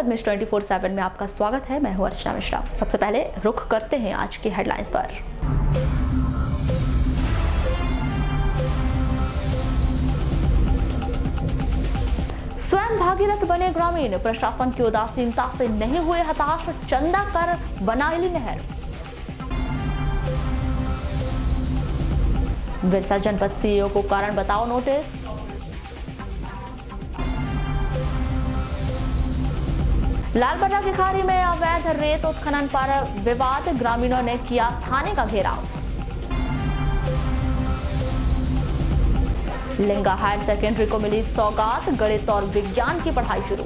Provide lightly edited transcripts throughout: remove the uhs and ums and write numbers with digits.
Miss 24/7 में आपका स्वागत है। मैं हूं अर्चना मिश्रा। सबसे पहले रुख करते हैं आज की हेडलाइंस पर। स्वयं भागीरथ बने ग्रामीण, प्रशासन की उदासीनता से नहीं हुए हताश, चंदा कर बनाएली नहर। विरसा जनपद सीईओ को कारण बताओ नोटिस। लालबर्रा की खाड़ी में अवैध रेत उत्खनन पर विवाद, ग्रामीणों ने किया थाने का घेराव। लिंगा हायर सेकेंडरी को मिली सौगात, गणित और विज्ञान की पढ़ाई शुरू।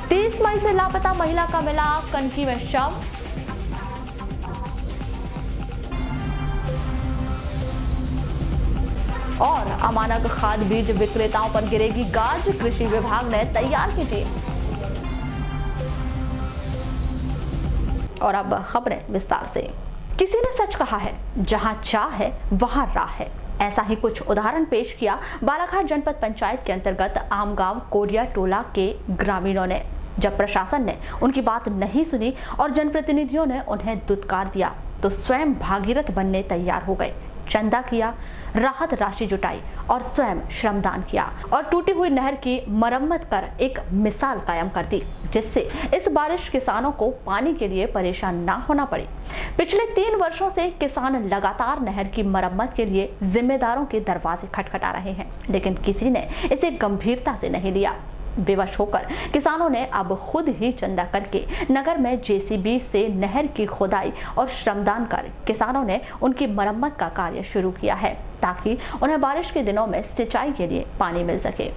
तीस मई से लापता महिला का मिला कनकी में शव। और अमानक खाद बीज विक्रेताओं पर गिरेगी गाज, कृषि विभाग ने तैयार की टीम। और अब खबरें विस्तार से। किसी ने सच कहा है, जहां चाह है वहां राह है। ऐसा ही कुछ उदाहरण पेश किया बालाघाट जनपद पंचायत के अंतर्गत आमगांव कोडिया टोला के ग्रामीणों ने, जब प्रशासन ने उनकी बात नहीं सुनी और जनप्रतिनिधियों ने उन्हें दुत्कार दिया तो स्वयं भागीरथ बनने तैयार हो गए। चंदा किया, राहत राशि जुटाई और स्वयं श्रमदान किया और टूटी हुई नहर की मरम्मत कर एक मिसाल कायम कर दी, जिससे इस बारिश किसानों को पानी के लिए परेशान ना होना पड़े। पिछले 3 वर्षों से किसान लगातार नहर की मरम्मत के लिए जिम्मेदारों के दरवाजे खटखटा रहे हैं, लेकिन किसी ने इसे गंभीरता से नहीं लिया। बेवश होकर किसानों ने अब खुद ही चंदा करके नगर में जेसीबी से नहर की खुदाई और श्रमदान कर किसानों ने उनकी मरम्मत का कार्य शुरू किया है, ताकि उन्हें बारिश के दिनों में सिंचाई के लिए पानी मिल सके।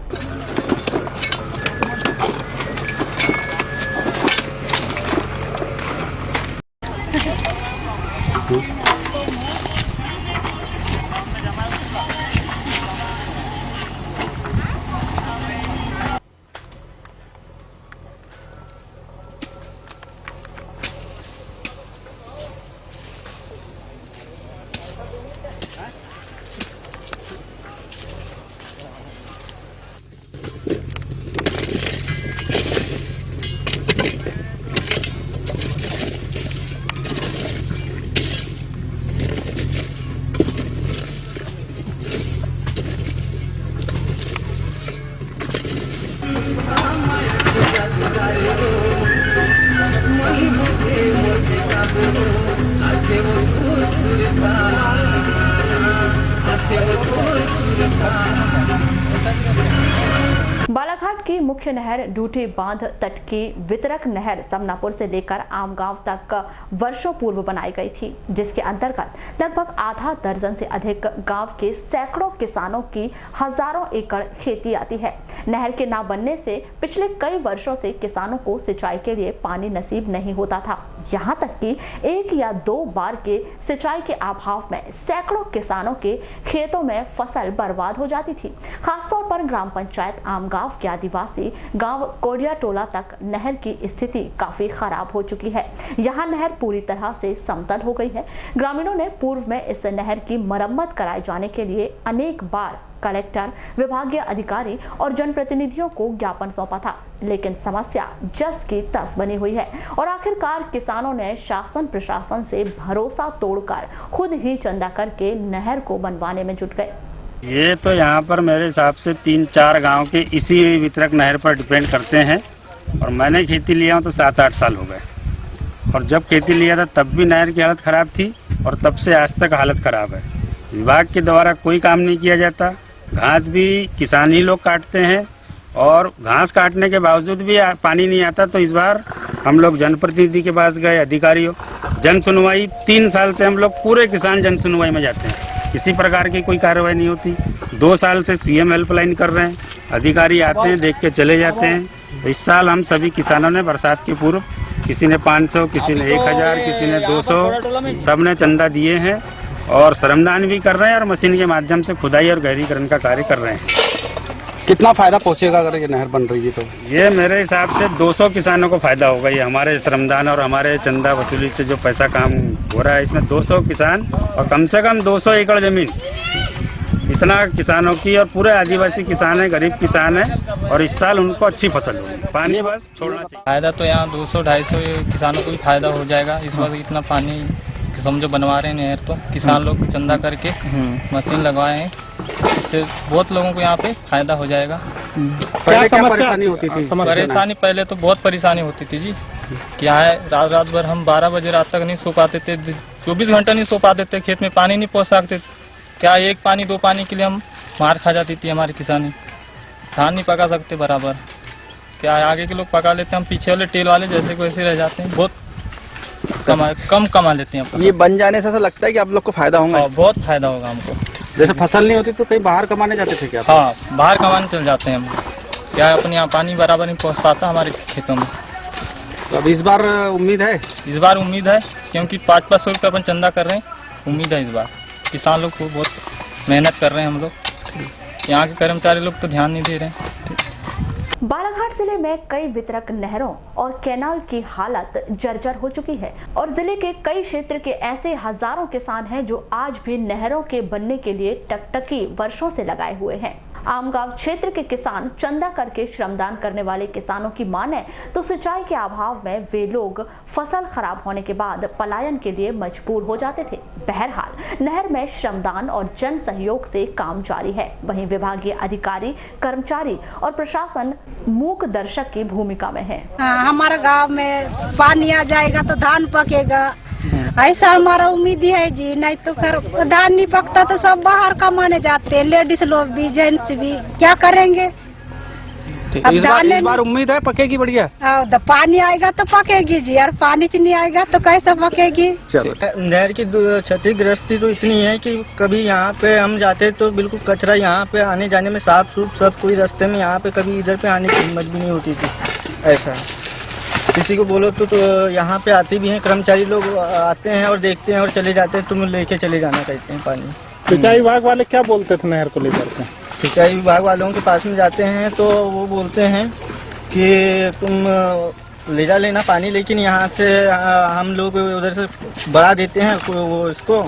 बालाघाट की मुख्य नहर डूटी बांध तट की वितरक नहर समनापुर से लेकर आमगांव तक वर्षों पूर्व बनाई गई थी, जिसके अंतर्गत लगभग आधा दर्जन से अधिक गांव के सैकड़ों किसानों की हजारों एकड़ खेती आती है। नहर के ना बनने से पिछले कई वर्षों से किसानों को सिंचाई के लिए पानी नसीब नहीं होता था। यहाँ तक कि 1 या 2 बार के सिंचाई के अभाव में सैकड़ों किसानों के खेतों में फसल बर्बाद हो जाती थी। खासतौर पर ग्राम पंचायत आमगांव के आदिवासी गांव कोडिया टोला तक नहर की स्थिति काफी खराब हो चुकी है। यहाँ नहर पूरी तरह से समतल हो गई है। ग्रामीणों ने पूर्व में इस नहर की मरम्मत कराए जाने के लिए अनेक बार कलेक्टर, विभागीय अधिकारी और जनप्रतिनिधियों को ज्ञापन सौंपा था, लेकिन समस्या जस की तस बनी हुई है और आखिरकार किसानों ने शासन प्रशासन से भरोसा तोड़कर खुद ही चंदा करके नहर को बनवाने में जुट गए। ये तो यहाँ पर मेरे हिसाब से 3-4 गांव के इसी वितरक नहर पर डिपेंड करते हैं और मैंने खेती लिया हूँ तो 7-8 साल हो गए और जब खेती लिया था तब भी नहर की हालत खराब थी और तब से आज तक हालत खराब है। विभाग के द्वारा कोई काम नहीं किया जाता। घास भी किसान ही लोग काटते हैं और घास काटने के बावजूद भी पानी नहीं आता। तो इस बार हम लोग जनप्रतिनिधि के पास गए, अधिकारियों, जन सुनवाई 3 साल से हम लोग पूरे किसान जन सुनवाई में जाते हैं, किसी प्रकार की कोई कार्रवाई नहीं होती। 2 साल से सीएम हेल्पलाइन कर रहे हैं, अधिकारी आते हैं, देख के चले जाते हैं। इस साल हम सभी किसानों ने बरसात के पूर्व, किसी ने 500, किसी ने 1000, किसी ने 200, सबने चंदा दिए हैं और श्रमदान भी कर रहे हैं और मशीन के माध्यम से खुदाई और गहरीकरण का कार्य कर रहे हैं। कितना फायदा पहुंचेगा अगर ये नहर बन रही है तो? ये मेरे हिसाब से 200 किसानों को फायदा होगा। ये हमारे श्रमदान और हमारे चंदा वसूली से जो पैसा काम हो रहा है, इसमें 200 किसान और कम से कम 200 एकड़ जमीन इतना किसानों की और पूरे आदिवासी किसान है, गरीब किसान है और इस साल उनको अच्छी फसल होगी। पानी बस छोड़ना चाहिए। फायदा तो यहाँ 200-250 किसानों को भी फायदा हो जाएगा। इस वक्त इतना पानी समझो बनवा रहे हैं नहर, तो किसान लोग चंदा करके मशीन लगवाए हैं, इससे बहुत लोगों को यहाँ पे फायदा हो जाएगा। पहले क्या परेशानी होती थी? परेशानी पहले तो बहुत परेशानी होती थी जी। क्या है, रात भर हम 12 बजे रात तक नहीं सो पाते थे, 24 घंटा नहीं सो पाते थे, खेत में पानी नहीं पहुँच सकते। क्या एक पानी 2 पानी के लिए हम मार खा जाती थी हमारी किसानी। धान नहीं पका सकते बराबर। क्या है, आगे के लोग पका लेते हैं, हम पीछे वाले टेल वाले जैसे को ऐसे रह जाते हैं। बहुत कम कमा लेते हैं। ये बन जाने से ऐसा लगता है कि आप लोग को फायदा होगा? बहुत फायदा होगा हमको। जैसे फसल नहीं होती तो कहीं बाहर कमाने जाते थे क्या? हाँ, बाहर कमाने चल जाते हैं हम। क्या है, अपने यहाँ पानी बराबर नहीं पहुँच पाता हमारे खेतों में। तो अब इस बार उम्मीद है? इस बार उम्मीद है, क्योंकि 500 रुपये अपन चंदा कर रहे हैं। उम्मीद है इस बार। किसान लोग को बहुत मेहनत कर रहे हैं हम लोग। यहाँ के कर्मचारी लोग तो ध्यान नहीं दे रहे हैं। बालाघाट जिले में कई वितरक नहरों और कैनाल की हालत जर्जर हो चुकी है और जिले के कई क्षेत्र के ऐसे हजारों किसान हैं जो आज भी नहरों के बनने के लिए टकटकी वर्षों से लगाए हुए हैं। आमगांव क्षेत्र के किसान चंदा करके श्रमदान करने वाले किसानों की माने तो सिंचाई के अभाव में वे लोग फसल खराब होने के बाद पलायन के लिए मजबूर हो जाते थे। बहरहाल नहर में श्रमदान और जन सहयोग से काम जारी है। वहीं विभागीय अधिकारी, कर्मचारी और प्रशासन मूक दर्शक की भूमिका में है। हमारे गांव में पानी आ जाएगा तो धान पकेगा, ऐसा हमारा उम्मीद है जी। नहीं तो फिर धान नहीं पकता तो सब बाहर कमाने जाते हैं, लेडीज लोग भी, जेंट्स भी। क्या करेंगे? अब इस बार उम्मीद है पकेगी बढ़िया? तो पानी आएगा तो पकेगी जी, और पानी नहीं आएगा तो कैसे पकेगी? चलो। नहर की क्षतिग्रस्ती तो इतनी है कि कभी यहाँ पे हम जाते तो बिल्कुल कचरा यहाँ पे आने जाने में साफ सूफ सब कोई रास्ते में, यहाँ पे कभी इधर पे आने की हिम्मत भी नहीं होती थी। ऐसा किसी को बोलो तो यहाँ पे आते भी हैं कर्मचारी लोग, आते हैं और देखते हैं और चले जाते हैं, तुम लेके चले जाना कहते हैं पानी। सिंचाई विभाग वाले क्या बोलते थे नहर को लेकर के? सिंचाई विभाग वालों के पास में जाते हैं तो वो बोलते हैं कि तुम ले जा लेना पानी, लेकिन यहाँ से हम लोग उधर से बढ़ा देते हैं वो इसको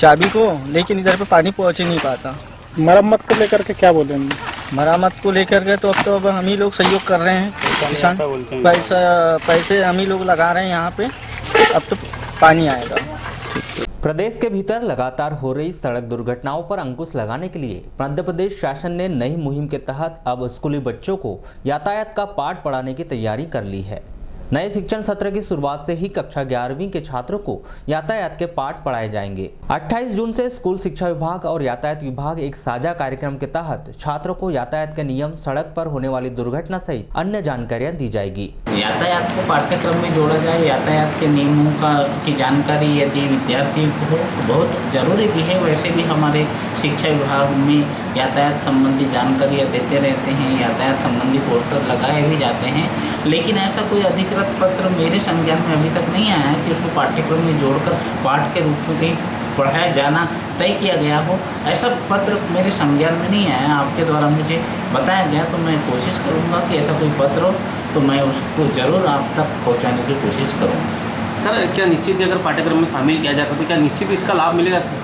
चाबी को, लेकिन इधर पे पानी पहुँच ही नहीं पाता। मरम्मत को लेकर के क्या बोले? मरम्मत को लेकर के तो अब हम ही लोग सहयोग कर रहे हैं। किसान पैसे हम ही लोग लगा रहे हैं यहाँ पे, अब तो पानी आएगा। प्रदेश के भीतर लगातार हो रही सड़क दुर्घटनाओं पर अंकुश लगाने के लिए मध्य प्रदेश शासन ने नई मुहिम के तहत अब स्कूली बच्चों को यातायात का पाठ पढ़ाने की तैयारी कर ली है। नए शिक्षण सत्र की शुरुआत से ही कक्षा 11वीं के छात्रों को यातायात के पाठ पढ़ाए जाएंगे। 28 जून से स्कूल शिक्षा विभाग और यातायात विभाग एक साझा कार्यक्रम के तहत छात्रों को यातायात के नियम, सड़क पर होने वाली दुर्घटना सहित अन्य जानकारियां दी जाएगी। यातायात को पाठ्यक्रम में जोड़ा जाए। यातायात के नियमों की जानकारी यदि विद्यार्थियों को हो बहुत जरूरी भी है। वैसे भी हमारे शिक्षा विभाग में यातायात संबंधी जानकारियाँ देते रहते हैं, यातायात संबंधी पोस्टर लगाए भी जाते हैं, लेकिन ऐसा कोई अधिकृत पत्र मेरे संज्ञान में अभी तक नहीं आया है कि उसको पाठ्यक्रम में जोड़कर पाठ के रूप में कहीं पढ़ाया जाना तय किया गया हो। ऐसा पत्र मेरे संज्ञान में नहीं आया। आपके द्वारा मुझे बताया गया तो मैं कोशिश करूँगा कि ऐसा कोई पत्र हो तो मैं उसको ज़रूर आप तक पहुँचाने की कोशिश करूँगा। सर, क्या निश्चित ही अगर पाठ्यक्रम में शामिल किया जाता तो क्या निश्चित इसका लाभ मिलेगा? सर,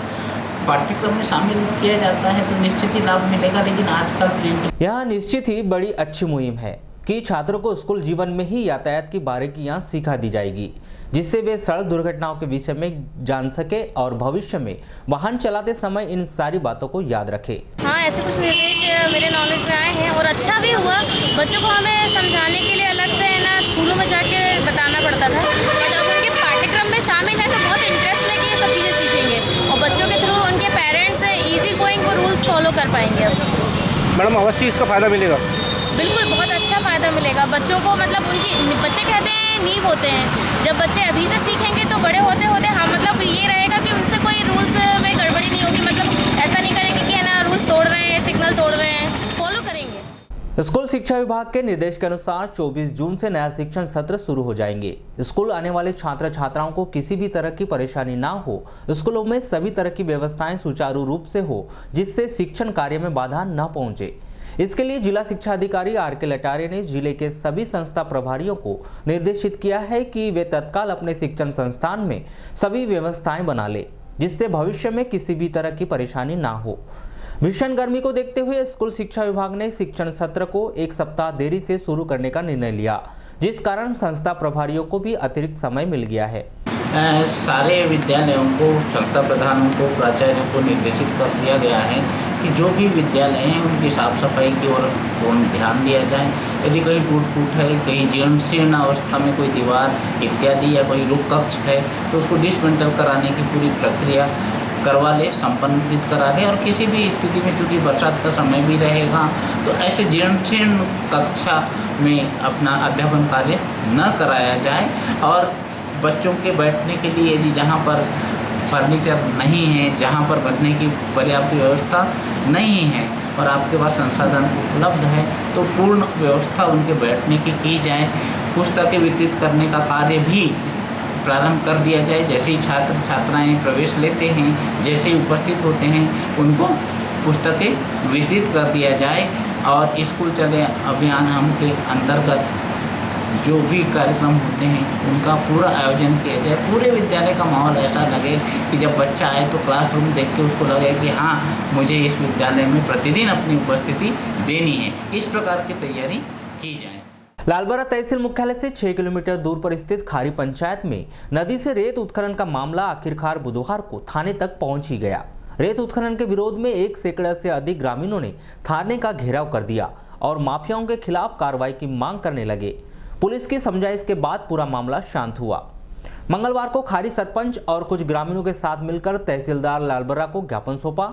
पाठ्यक्रम में शामिल किया जाता है तो निश्चित ही लाभ मिलेगा, लेकिन आजकल प्रिंट यह निश्चित ही बड़ी अच्छी मुहिम है कि छात्रों को स्कूल जीवन में ही यातायात की बारीकियां सिखा दी जाएगी, जिससे वे सड़क दुर्घटनाओं के विषय में जान सके और भविष्य में वाहन चलाते समय इन सारी बातों को याद रखे। हाँ, ऐसे कुछ निर्देश मेरे नॉलेज में आए हैं और अच्छा भी हुआ। बच्चों को हमें समझाने के लिए अलग से है ना स्कूलों में जाके बताना पड़ता था, और जब उनके पाठ्यक्रम में शामिल है तो बहुत इंटरेस्ट लेके ये सब चीज़ें सीखेंगे और बच्चों के थ्रू उनके पेरेंट्स ईजी गोइंग वो रूल्स फॉलो कर पाएंगे। मैडम, अवश्य इसका फायदा मिलेगा। बिल्कुल, बहुत अच्छा फ़ायदा मिलेगा बच्चों को। मतलब उनकी बच्चे कहते हैं नींव होते हैं, जब बच्चे अभी से सीखेंगे तो बड़े होते होते हाँ मतलब ये रहेगा कि उनसे कोई रूल्स में गड़बड़ी नहीं होगी। मतलब ऐसा नहीं करेंगे कि है ना रूल्स तोड़ रहे हैं, सिग्नल तोड़ रहे हैं, फॉलो करेंगे। स्कूल शिक्षा विभाग के निर्देश के अनुसार 24 जून से नया शिक्षण सत्र शुरू हो जाएंगे। स्कूल आने वाले छात्र छात्राओं को किसी भी तरह की परेशानी ना हो, स्कूलों में सभी तरह की व्यवस्थाएं सुचारू रूप से हो, जिससे शिक्षण कार्य में बाधा न पहुंचे। इसके लिए जिला शिक्षा अधिकारी आर.के. लटारे ने जिले के सभी संस्था प्रभारियों को निर्देशित किया है कि वे तत्काल अपने शिक्षण संस्थान में सभी व्यवस्थाएं बना ले, जिससे भविष्य में किसी भी तरह की परेशानी ना हो। भीषण गर्मी को देखते हुए स्कूल शिक्षा विभाग ने शिक्षण सत्र को एक सप्ताह देरी से शुरू करने का निर्णय लिया, जिस कारण संस्था प्रभारियों को भी अतिरिक्त समय मिल गया है। सारे विद्यालयों को, संस्था प्रधानों को, प्राचार्यों को निर्देशित कर दिया गया है कि जो भी विद्यालय हैं उनकी साफ सफाई की ओर पूर्ण ध्यान दिया जाए। यदि कहीं टूट है, कहीं जीर्ण अवस्था में कोई दीवार इत्यादि या कोई रुक कक्ष है तो उसको डिसमेंटल कराने की पूरी प्रक्रिया करवा ले, संपन्नित करा ले। और किसी भी स्थिति में, चूँकि बरसात का समय भी रहेगा, तो ऐसे जीर्ण कक्षा में अपना अध्यापन कार्य न कराया जाए। और बच्चों के बैठने के लिए यदि जहाँ पर फर्नीचर नहीं है, जहाँ पर बैठने की पर्याप्त व्यवस्था नहीं है और आपके पास संसाधन उपलब्ध है, तो पूर्ण व्यवस्था उनके बैठने की जाए। पुस्तकें वितरित करने का कार्य भी प्रारंभ कर दिया जाए। जैसे ही छात्र छात्राएं प्रवेश लेते हैं, जैसे ही उपस्थित होते हैं, उनको पुस्तकें वितरित कर दिया जाए। और स्कूल चले अभियान हम के अंतर्गत जो भी कार्यक्रम होते हैं उनका पूरा आयोजन किया जाए। पूरे विद्यालय का माहौल ऐसा लगे कि जब बच्चा आए तो क्लासरूम देख के उसको लगे कि हाँ, मुझे इस विद्यालय में प्रतिदिन अपनी उपस्थिति देनी है। इस प्रकार की तैयारी की जाए। लालबरा तहसील मुख्यालय से 6 किलोमीटर दूर पर स्थित खारी पंचायत में नदी से रेत उत्खनन का मामला आखिरकार बुधवार को थाने तक पहुंच ही गया। रेत उत्खनन के विरोध में 1 सैकड़ा से अधिक ग्रामीणों ने थाने का घेराव कर दिया और माफियाओं के खिलाफ कार्रवाई की मांग करने लगे। पुलिस की समझाइश के बाद पूरा मामला शांत हुआ। मंगलवार को खारी सरपंच और कुछ ग्रामीणों के साथ मिलकर तहसीलदार लालबरा को ज्ञापन सौंपा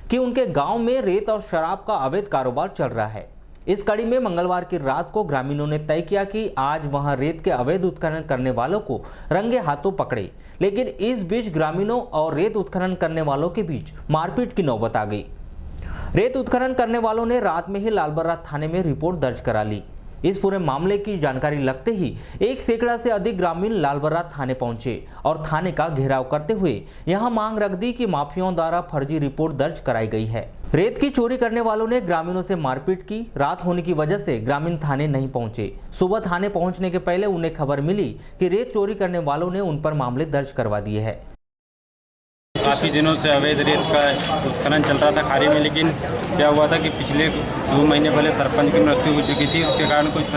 कि उनके गांव में रेत और शराब का अवैध कारोबार चल रहा है। इस कड़ी में मंगलवार की रात को ग्रामीणों ने तय किया कि आज वहां रेत के अवैध उत्खनन करने वालों को रंगे हाथों पकड़े, लेकिन इस बीच ग्रामीणों और रेत उत्खनन करने वालों के बीच मारपीट की नौबत आ गई। रेत उत्खनन करने वालों ने रात में ही लालबरा थाने में रिपोर्ट दर्ज करा ली। इस पूरे मामले की जानकारी लगते ही 1 सैकड़ा से अधिक ग्रामीण लालबरा थाने पहुंचे और थाने का घेराव करते हुए यहां मांग रख दी कि माफियाओं द्वारा फर्जी रिपोर्ट दर्ज कराई गई है। रेत की चोरी करने वालों ने ग्रामीणों से मारपीट की। रात होने की वजह से ग्रामीण थाने नहीं पहुंचे। सुबह थाने पहुंचने के पहले उन्हें खबर मिली कि रेत चोरी करने वालों ने उन पर मामले दर्ज करवा दिए हैं। काफ़ी दिनों से अवैध रेत का उत्खनन चल रहा था खारी में, लेकिन क्या हुआ था कि पिछले 2 महीने पहले सरपंच की मृत्यु हो चुकी थी। उसके कारण कुछ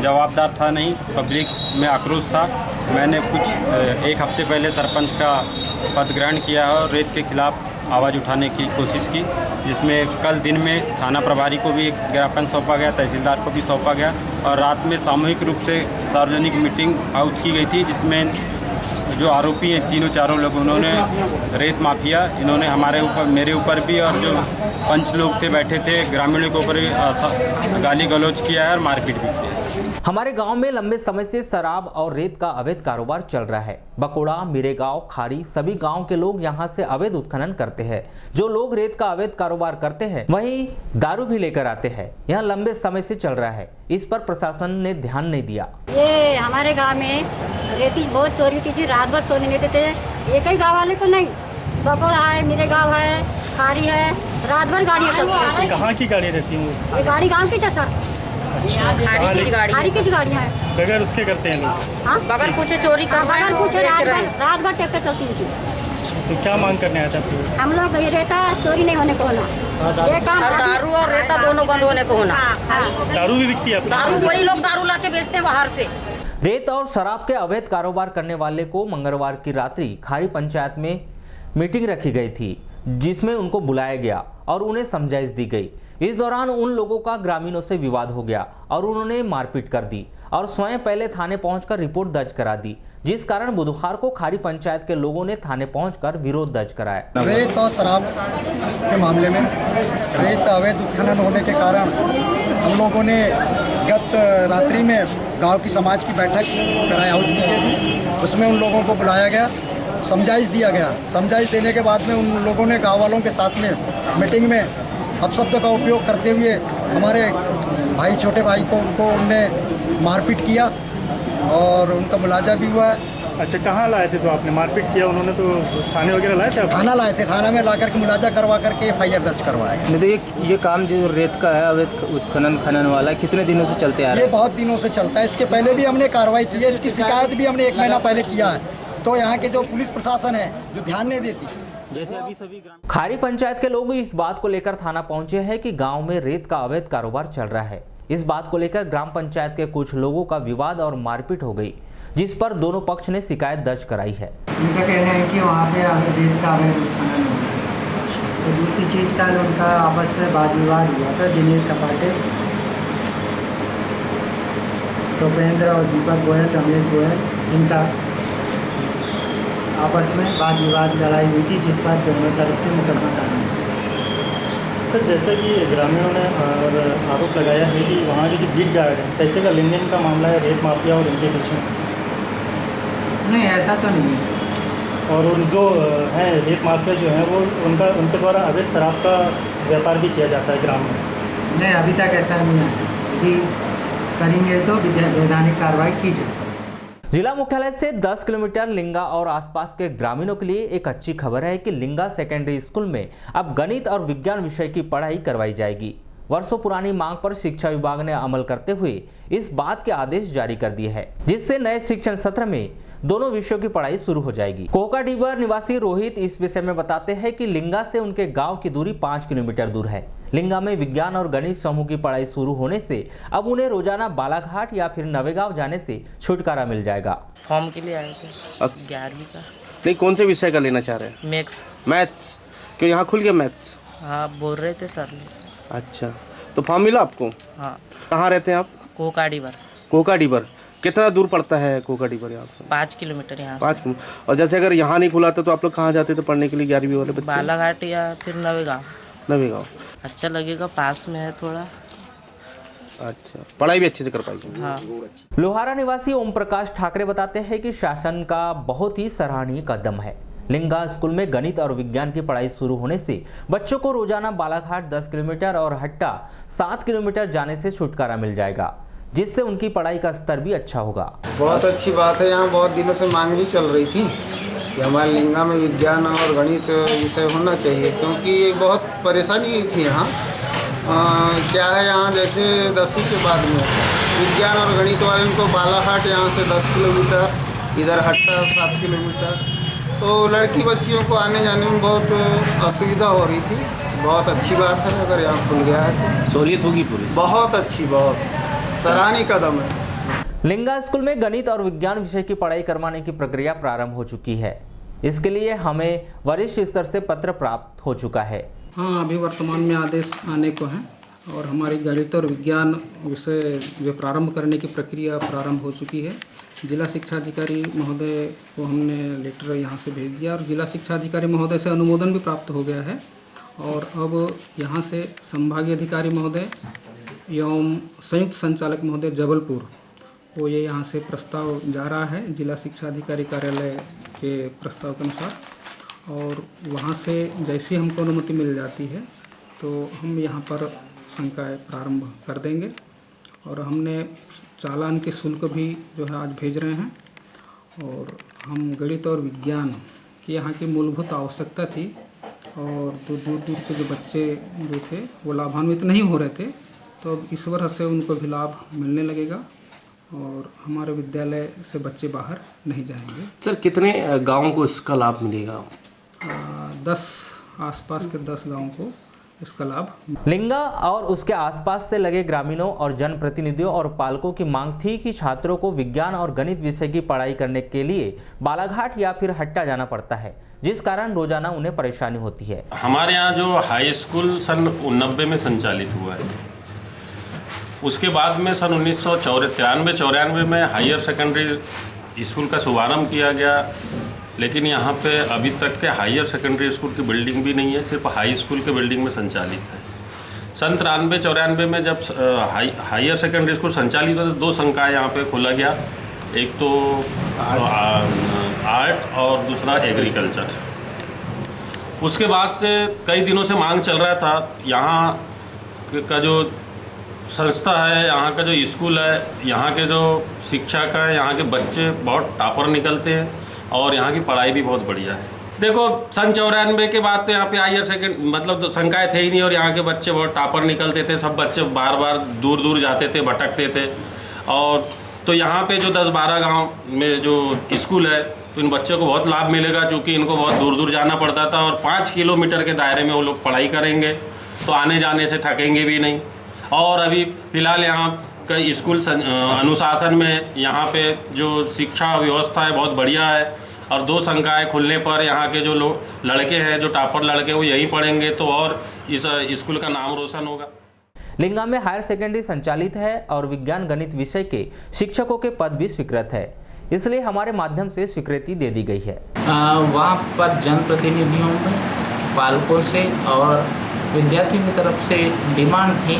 जवाबदार था नहीं, पब्लिक में आक्रोश था। मैंने एक हफ्ते पहले सरपंच का पद ग्रहण किया है और रेत के खिलाफ आवाज़ उठाने की कोशिश की, जिसमें कल दिन में थाना प्रभारी को भी एक ज्ञापन सौंपा गया, तहसीलदार को भी सौंपा गया और रात में सामूहिक रूप से सार्वजनिक मीटिंग आउट की गई थी, जिसमें जो आरोपी हैं 3-4 लोग, उन्होंने रेत माफिया, इन्होंने मेरे ऊपर भी और जो पंच लोग थे बैठे थे ग्रामीणों के ऊपर भी गाली गलौज किया है और मारपीट भी किया है। हमारे गांव में लंबे समय से शराब और रेत का अवैध कारोबार चल रहा है। बकोड़ा, मिरेगांव, खारी सभी गांव के लोग यहां से अवैध उत्खनन करते हैं। जो लोग रेत का अवैध कारोबार करते हैं वहीं दारू भी लेकर आते हैं। यह लंबे समय से चल रहा है। इस पर प्रशासन ने ध्यान नहीं दिया। ये हमारे गांव में रेती बहुत चोरी होती थी, रात भर सोने नहीं देते। एक ही गाँव वाले को नहीं, बकोड़ा है, मिरेगांव है, खारी है, रात भर गाड़ियाँ चलती हैं। कहाँ की गाड़ी रहती है? ये गाड़ी गाँव की जैसा खारी की गाड़ियाँ हैं। बगैर उसके करते हैं लोग? हाँ, बगैर पूछे चोरी कर, बगैर पूछे रात भर ट्रैक्टर चलती थी। तो क्या मांग करने आया था? हम लोग ये रहता चोरी नहीं होने को होना, ये काम दारू और रेता दोनों बंद होने को होना। दारू भी बिकती है? दारू वही लोग दारू ला के बेचते हैं बाहर से। रेत और शराब के अवैध कारोबार करने वाले को मंगलवार की रात्रि खारी पंचायत में मीटिंग रखी गई थी, जिसमें उनको बुलाया गया और उन्हें समझाइश दी गई। इस दौरान उन लोगों का ग्रामीणों से विवाद हो गया और उन्होंने मारपीट कर दी और स्वयं पहले थाने पहुंचकर रिपोर्ट दर्ज करा दी, जिस कारण बुधवार को खारी पंचायत के लोगों ने थाने पहुंचकर विरोध दर्ज कराया। रेत और शराब के मामले में रेत अवैध उत्खनन होने के कारण हम लोगों ने गत रात्रि में गांव की समाज की बैठक आयोजित की गई थी। उसमें उन लोगों को बुलाया गया, समझाइश दिया गया। समझाइश देने के बाद में उन लोगों ने गाँव वालों के साथ में मीटिंग में अपशब्द का उपयोग करते हुए हमारे भाई, छोटे भाई को उनने मारपीट किया और उनका मुलाजा भी हुआ है। अच्छा, कहाँ लाए थे? तो आपने मारपीट किया, उन्होंने तो थाने वगैरह लाए थे? थाना लाए थे, थाना में ला करके मुलाजा करवा करके FIR दर्ज करवाया। नहीं तो ये काम जो रेत का है, अवैध उत्खनन खनन वाला, कितने दिनों से चलते आ रहा है? ये बहुत दिनों से चलता है। इसके पहले भी हमने कार्रवाई की है, इसकी शिकायत भी हमने 1 महीना पहले किया है। तो यहाँ के जो पुलिस प्रशासन है जो ध्यान नहीं देती। जैसे अभी सभी खारी पंचायत के लोग इस बात को लेकर थाना पहुंचे हैं कि गांव में रेत का अवैध कारोबार चल रहा है। इस बात को लेकर ग्राम पंचायत के कुछ लोगों का विवाद और मारपीट हो गई, जिस पर दोनों पक्ष ने शिकायत दर्ज कराई है। उनका कहना है कि वहाँ पे रेत का अवैध उत्खनन हो रहा है। तो दूसरी चीज़ का उनका आपस में वाद विवाद हुआ था। दिनेश सपाटे, सुपेंद्र और दीपक गोयल, रमेश गोयल, इनका आपस में वाद विवाद लड़ाई हुई थी, जिस पर दोनों तरफ से मुकदमा कायम है। सर, जैसा कि ग्रामीणों ने आरोप लगाया है कि वहाँ की जो गीत गार्ड है पैसे का लेन देन का मामला है रेत माफिया और उनके बीच में। नहीं, ऐसा तो नहीं है। और उन जो हैं रेत माफिया जो हैं वो उनके द्वारा अवैध शराब का व्यापार भी किया जाता है ग्राम में। नहीं, अभी तक ऐसा नहीं है। यदि करेंगे तो वैधानिक कार्रवाई की जाए। जिला मुख्यालय से 10 किलोमीटर लिंगा और आसपास के ग्रामीणों के लिए एक अच्छी खबर है कि लिंगा सेकेंडरी स्कूल में अब गणित और विज्ञान विषय की पढ़ाई करवाई जाएगी। वर्षों पुरानी मांग पर शिक्षा विभाग ने अमल करते हुए इस बात के आदेश जारी कर दिए हैं, जिससे नए शिक्षण सत्र में दोनों विषयों की पढ़ाई शुरू हो जाएगी। कोकाडीबर निवासी रोहित इस विषय में बताते हैं कि लिंगा से उनके गांव की दूरी 5 किलोमीटर दूर है। लिंगा में विज्ञान और गणित समूह की पढ़ाई शुरू होने से अब उन्हें रोजाना बालाघाट या फिर नवेगांव जाने से छुटकारा मिल जाएगा। फॉर्म के लिए आए थे 11वीं का। नहीं, कौन से विषय का लेना चाह रहे हैं? मैथ्स। क्यों यहाँ खुल गया मैथ्स? हाँ, बोल रहे थे सर ने। अच्छा, तो फॉर्म मिला आपको? हाँ। कहाँ रहते हैं आप? कोकाडीबर। कोकाडीबर कितना दूर पड़ता है कोकाडीबर यहाँ से? 5 किलोमीटर यहाँ से। 5 किलोमीटर। और जैसे अगर यहाँ नहीं खुला था तो आप लोग कहाँ जाते थे पढ़ने के लिए 11वीं वाले बच्चे? बालाघाट या फिर नवेगांव। नवेगांव अच्छा लगेगा, पास में है थोड़ा। अच्छा, पढ़ाई भी अच्छे से कर पाएंगे। हाँ। लोहारा निवासी ओम प्रकाश ठाकरे बताते हैं कि शासन का बहुत ही सराहनीय कदम है। लिंगा स्कूल में गणित और विज्ञान की पढ़ाई शुरू होने से बच्चों को रोजाना बालाघाट 10 किलोमीटर और हट्टा 7 किलोमीटर जाने से छुटकारा मिल जाएगा, जिससे उनकी पढ़ाई का स्तर भी अच्छा होगा। बहुत अच्छी बात है। यहाँ बहुत दिनों से मांग भी चल रही थी कि हमारे लिंगा में विज्ञान और गणित विषय होना चाहिए, क्योंकि बहुत परेशानी थी यहाँ। क्या है, यहाँ जैसे 10वीं के बाद में विज्ञान और गणित वाले को बालाघाट यहाँ से 10 किलोमीटर, इधर हट्टा 7 किलोमीटर, तो लड़की बच्चियों को आने जाने में बहुत असुविधा हो रही थी। बहुत अच्छी बात है, अगर यहाँ खुल गया है सहूलियत होगी पूरी। बहुत अच्छी, बहुत सराहनीय कदम है। लिंगा स्कूल में गणित और विज्ञान विषय की पढ़ाई करवाने की प्रक्रिया प्रारंभ हो चुकी है। इसके लिए हमें वरिष्ठ स्तर से पत्र प्राप्त हो चुका है। हाँ, अभी वर्तमान में आदेश आने को हैं और हमारी गणित और विज्ञान विषय जो प्रारंभ करने की प्रक्रिया प्रारंभ हो चुकी है। जिला शिक्षा अधिकारी महोदय को हमने लेटर यहाँ से भेज दिया और जिला शिक्षा अधिकारी महोदय से अनुमोदन भी प्राप्त हो गया है। और अब यहाँ से संभागीय अधिकारी महोदय एवं संयुक्त संचालक महोदय जबलपुर को ये यहाँ से प्रस्ताव जा रहा है जिला शिक्षा अधिकारी कार्यालय के प्रस्ताव के अनुसार। और वहाँ से जैसी हमको अनुमति मिल जाती है तो हम यहाँ पर संकाय प्रारंभ कर देंगे। और हमने चालान के शुल्क भी जो है आज भेज रहे हैं। और हम गणित और विज्ञान की यहाँ की मूलभूत आवश्यकता थी और दूर दूर के जो बच्चे जो थे वो लाभान्वित नहीं हो रहे थे, तो अब इस वर्ष से उनको भी लाभ मिलने लगेगा और हमारे विद्यालय से बच्चे बाहर नहीं जाएंगे। सर, कितने गाँव को इसका लाभ मिलेगा? 10 आसपास के 10 गाँव को इसका लाभ। लिंगा और उसके आसपास से लगे ग्रामीणों और जनप्रतिनिधियों और पालकों की मांग थी कि छात्रों को विज्ञान और गणित विषय की पढ़ाई करने के लिए बालाघाट या फिर हट्टा जाना पड़ता है, जिस कारण रोजाना उन्हें परेशानी होती है। हमारे यहाँ जो हाई स्कूल सन 90 में संचालित हुआ है, उसके बाद में सन 1993-94 में हायर सेकेंडरी स्कूल का शुभारंभ किया गया। लेकिन यहाँ पे अभी तक के हायर सेकेंडरी स्कूल की बिल्डिंग भी नहीं है, सिर्फ हाई स्कूल के बिल्डिंग में संचालित है। सन 93-94 में जब हायर सेकेंडरी स्कूल संचालित हुआ तो 2 संकाय यहाँ पे खोला गया, एक तो आर्ट और दूसरा एग्रीकल्चर। उसके बाद से कई दिनों से मांग चल रहा था, यहाँ का जो संस्था है, यहाँ का जो स्कूल है, यहाँ के जो शिक्षक है, यहाँ के बच्चे बहुत टॉपर निकलते हैं और यहाँ की पढ़ाई भी बहुत बढ़िया है। देखो, सन 94 के बाद तो यहाँ पे हायर सेकेंड मतलब तो संकाय थे ही नहीं और यहाँ के बच्चे बहुत टॉपर निकलते थे। सब बच्चे बार बार दूर दूर जाते थे, भटकते थे। और तो यहाँ पे जो 10-12 गांव में जो स्कूल है तो इन बच्चों को बहुत लाभ मिलेगा, क्योंकि इनको बहुत दूर दूर जाना पड़ता था और 5 किलोमीटर के दायरे में वो लोग पढ़ाई करेंगे तो आने जाने से थकेंगे भी नहीं। और अभी फ़िलहाल यहाँ कई स्कूल अनुशासन में यहाँ पे जो शिक्षा व्यवस्था है बहुत बढ़िया है, और 2 संकाय खुलने पर यहाँ के जो लोग लड़के हैं, जो टॉपर लड़के, वो यहीं पढ़ेंगे तो और इस स्कूल का नाम रोशन होगा। लिंगा में हायर सेकेंडरी संचालित है और विज्ञान गणित विषय के शिक्षकों के पद भी स्वीकृत है, इसलिए हमारे माध्यम से स्वीकृति दे दी गई है। वहाँ पर जनप्रतिनिधियों पालकों से और विद्यार्थियों की तरफ से डिमांड थी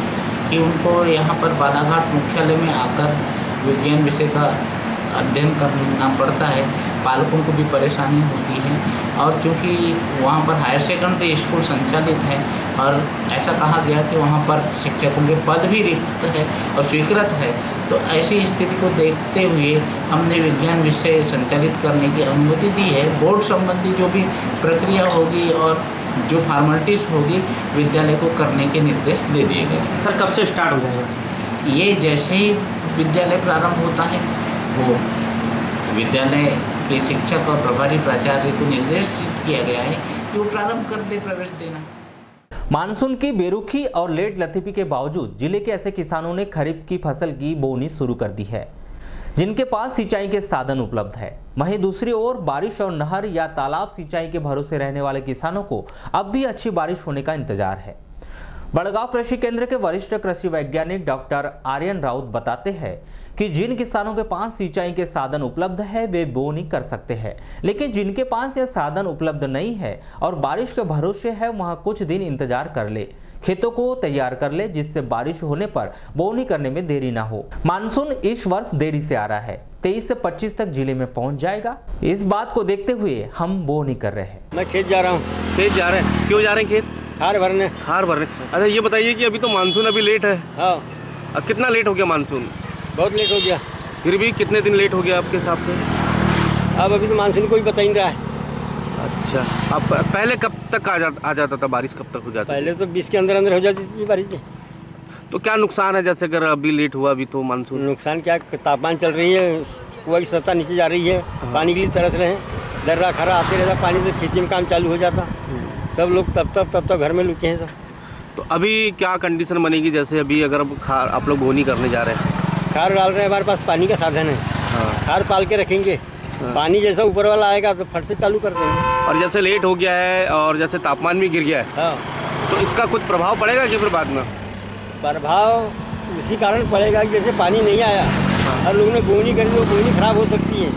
कि उनको यहाँ पर बालाघाट मुख्यालय में आकर विज्ञान विषय का अध्ययन करना पड़ता है, पालकों को भी परेशानी होती है। और चूँकि वहाँ पर हायर सेकेंडरी स्कूल संचालित है और ऐसा कहा गया कि वहाँ पर शिक्षकों के पद भी रिक्त है और स्वीकृत है, तो ऐसी स्थिति को देखते हुए हमने विज्ञान विषय संचालित करने की अनुमति दी है। बोर्ड संबंधी जो भी प्रक्रिया होगी और जो फॉर्मेलिटीज़ होगी विद्यालय को करने के निर्देश दे दिए गए। सर कब से स्टार्ट हो जाएगा? ये जैसे ही विद्यालय प्रारंभ होता है वो विद्यालय के शिक्षक और प्रभारी प्राचार्य को निर्देशित किया गया है कि वो प्रारंभ कर दे प्रवेश देना। मानसून की बेरुखी और लेट लतीफी के बावजूद जिले के ऐसे किसानों ने खरीफ की फसल की बोनी शुरू कर दी है जिनके पास सिंचाई के साधन उपलब्ध है। वहीं दूसरी ओर बारिश और नहर या तालाब सिंचाई के भरोसे रहने वाले किसानों को अब भी अच्छी बारिश होने का इंतजार है। बड़गांव कृषि केंद्र के वरिष्ठ कृषि वैज्ञानिक डॉक्टर आर्यन राउत बताते हैं कि जिन किसानों के पास सिंचाई के साधन उपलब्ध है वे बोनी कर सकते हैं, लेकिन जिनके पास यह साधन उपलब्ध नहीं है और बारिश के भरोसे है वहां कुछ दिन इंतजार कर ले, खेतों को तैयार कर ले, जिससे बारिश होने पर बोनी करने में देरी ना हो। मानसून इस वर्ष देरी से आ रहा है, 23 से 25 तक जिले में पहुंच जाएगा। इस बात को देखते हुए हम बोनी कर रहे हैं। मैं खेत जा रहा हूँ। खेत जा रहे हैं? क्यों जा रहे हैं खेत? खार भरने। खार भरने। अच्छा ये बताइए कि अभी तो मानसून अभी लेट है। हाँ। कितना लेट हो गया मानसून? बहुत लेट हो गया। फिर भी कितने दिन लेट हो गया आपके हिसाब से? अब अभी तो मानसून कोई बता ही नहीं रहा है। अच्छा, अब पहले कब तक आ जाता था बारिश, कब तक हो जाती? पहले तो 20 के अंदर हो जाती थी बारिश। तो क्या नुकसान है जैसे अगर अभी लेट हुआ अभी तो मानसून? नुकसान क्या, तापमान चल रही है, कुआं की सतह नीचे जा रही है, पानी के लिए तरस रहे हैं, दर्रा खरा आते रहता पानी से खेती में काम चालू हो जाता, सब लोग तब तक घर में लुके हैं सब। तो अभी क्या कंडीशन बनेगी जैसे अभी अगर आप लोग बोनी करने जा रहे हैं? खार डाल रहे हैं, हमारे पास पानी का साधन है। हाँ। खार पाल के रखेंगे। हाँ। पानी जैसा ऊपर वाला आएगा तो फट से चालू कर देंगे। और जैसे लेट हो गया है और जैसे तापमान भी गिर गया है। हाँ। तो इसका कुछ प्रभाव पड़ेगा कि फिर बाद में? प्रभाव इसी कारण पड़ेगा कि जैसे पानी नहीं आया। हाँ। हर लोगों ने बोनी करी तो बोनी खराब हो सकती है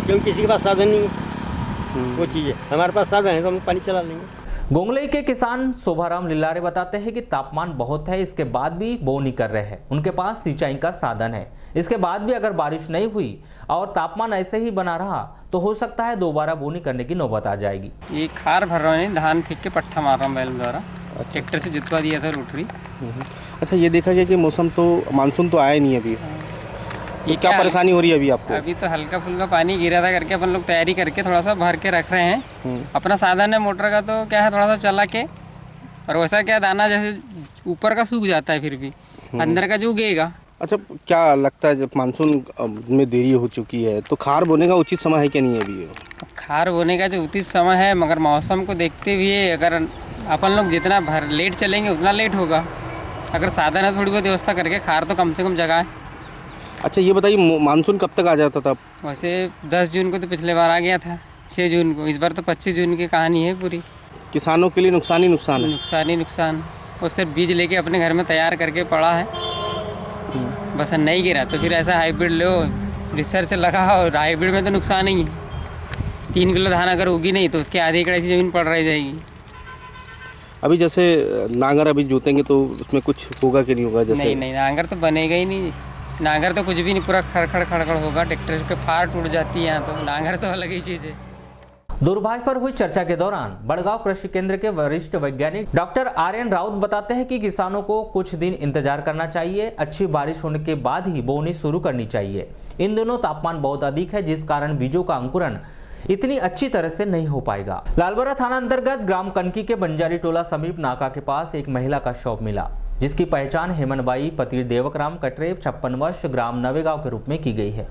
क्योंकि किसी के पास साधन नहीं है। वो चीज़ है, हमारे पास साधन है तो हम पानी चला लेंगे। गोंगलई के किसान शोभाराम लिल्लारे बताते हैं कि तापमान बहुत है, इसके बाद भी बोनी कर रहे हैं। उनके पास सिंचाई का साधन है, इसके बाद भी अगर बारिश नहीं हुई और तापमान ऐसे ही बना रहा तो हो सकता है दोबारा बोनी करने की नौबत आ जाएगी। ये खार भर रहे हैं, धान फेंक के पट्टा मार रहा हूँ बैल द्वारा, ट्रैक्टर से जुतवा दिया था रोटरी। अच्छा ये देखा गया कि मौसम तो मानसून तो आया नहीं अभी, ये क्या परेशानी हो रही है अभी आपको? अभी तो हल्का फुल्का पानी गिरा था करके अपन लोग तैयारी करके थोड़ा सा भर के रख रहे हैं। अपना साधन है मोटर का, तो क्या है थोड़ा सा चला के, और वैसा क्या दाना जैसे ऊपर का सूख जाता है फिर भी अंदर का जो उगेगा। अच्छा क्या लगता है जब मानसून में देरी हो चुकी है तो खार बोने का उचित समय है क्या नहीं अभी? खार बोने का जो उचित समय है, मगर मौसम को देखते हुए अगर अपन लोग जितना लेट चलेंगे उतना लेट होगा। अगर साधन है थोड़ी बहुत व्यवस्था करके खार तो कम से कम जगह है। अच्छा ये बताइए मानसून कब तक आ जाता था? वैसे 10 जून को तो पिछले बार आ गया था, 6 जून को, इस बार तो 25 जून की कहानी है पूरी। किसानों के लिए नुकसान ही नुकसान है। नुकसान ही नुकसान। और सिर्फ बीज लेके अपने घर में तैयार करके पड़ा है, बस नहीं गिरा तो फिर ऐसा हाइब्रिड लो, रिसर्च लगा, और हाइब्रिड में तो नुकसान ही है। 3 किलो धान अगर उगी नहीं तो उसके आधी एकड़ ऐसी ज़मीन पड़ रह जाएगी। अभी जैसे नांगर अभी जोतेंगे तो उसमें कुछ होगा कि नहीं होगा? जैसे नहीं नांगर तो बनेगा ही नहीं, नांगर तो कुछ भी नहीं, पूरा खड़खड़ होगा, ट्रैक्टर के फार टूट जाती है यहाँ, तो नांगर तो अलग ही चीज़ है। दूरभाष पर हुई चर्चा के दौरान बड़गांव कृषि केंद्र के वरिष्ठ वैज्ञानिक डॉक्टर आर्यन राउत बताते हैं कि किसानों को कुछ दिन इंतजार करना चाहिए, अच्छी बारिश होने के बाद ही बोनी शुरू करनी चाहिए। इन दिनों तापमान बहुत अधिक है, जिस कारण बीजों का अंकुरण इतनी अच्छी तरह से नहीं हो पाएगा। लालबरा थाना अंतर्गत ग्राम कनकी के बंजारी टोला समीप नाका के पास एक महिला का शव मिला, जिसकी पहचान हेमनबाई पति देवकराम कटरे 56 वर्ष ग्राम नवेगांव के रूप में की गई है।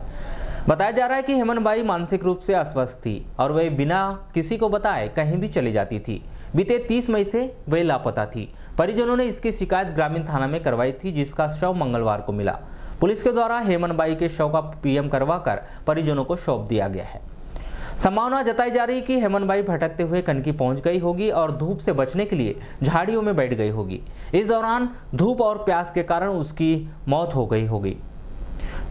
बताया जा रहा है कि हेमन बाई मानसिक रूप से अस्वस्थ थी और वह बिना किसी को बताए कहीं भी चली जाती थी। बीते 30 मई से वह लापता थी। परिजनों ने इसकी शिकायत ग्रामीण थाना में करवाई थी, जिसका शव मंगलवार को मिला। पुलिस के द्वारा हेमन बाई के शव का पीएम करवाकर परिजनों को सौंप दिया गया है। संभावना जताई जा रही है कि हेमन बाई भटकते हुए कनकी पहुंच गई होगी और धूप से बचने के लिए झाड़ियों में बैठ गई होगी। इस दौरान धूप और प्यास के कारण उसकी मौत हो गई होगी।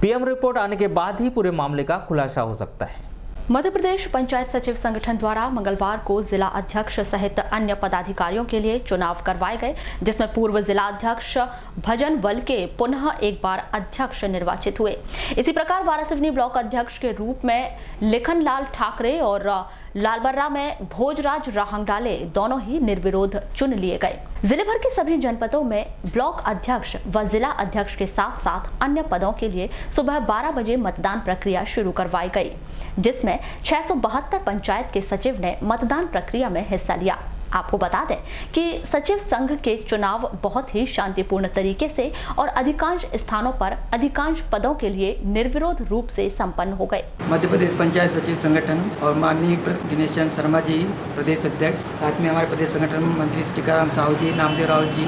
पीएम रिपोर्ट आने के बाद ही पूरे मामले का खुलासा हो सकता है। मध्य प्रदेश पंचायत सचिव संगठन द्वारा मंगलवार को जिला अध्यक्ष सहित अन्य पदाधिकारियों के लिए चुनाव करवाए गए, जिसमें पूर्व जिला अध्यक्ष भजन वलके पुनः एक बार अध्यक्ष निर्वाचित हुए। इसी प्रकार वारासिवनी ब्लॉक अध्यक्ष के रूप में लिखनलाल ठाकरे और लालबर्रा में भोजराज राहंगडाले दोनों ही निर्विरोध चुन लिए गए। जिले भर के सभी जनपदों में ब्लॉक अध्यक्ष व जिला अध्यक्ष के साथ साथ अन्य पदों के लिए सुबह 12 बजे मतदान प्रक्रिया शुरू करवाई गई, जिसमें 672 पंचायत के सचिव ने मतदान प्रक्रिया में हिस्सा लिया। आपको बता दें कि सचिव संघ के चुनाव बहुत ही शांतिपूर्ण तरीके से और अधिकांश स्थानों पर अधिकांश पदों के लिए निर्विरोध रूप से संपन्न हो गए। मध्य प्रदेश पंचायत सचिव संगठन और माननीय दिनेश चंद्र शर्मा जी प्रदेश अध्यक्ष, साथ में हमारे प्रदेश संगठन मंत्री टीकाराम साहू जी, नामदेव राउत जी,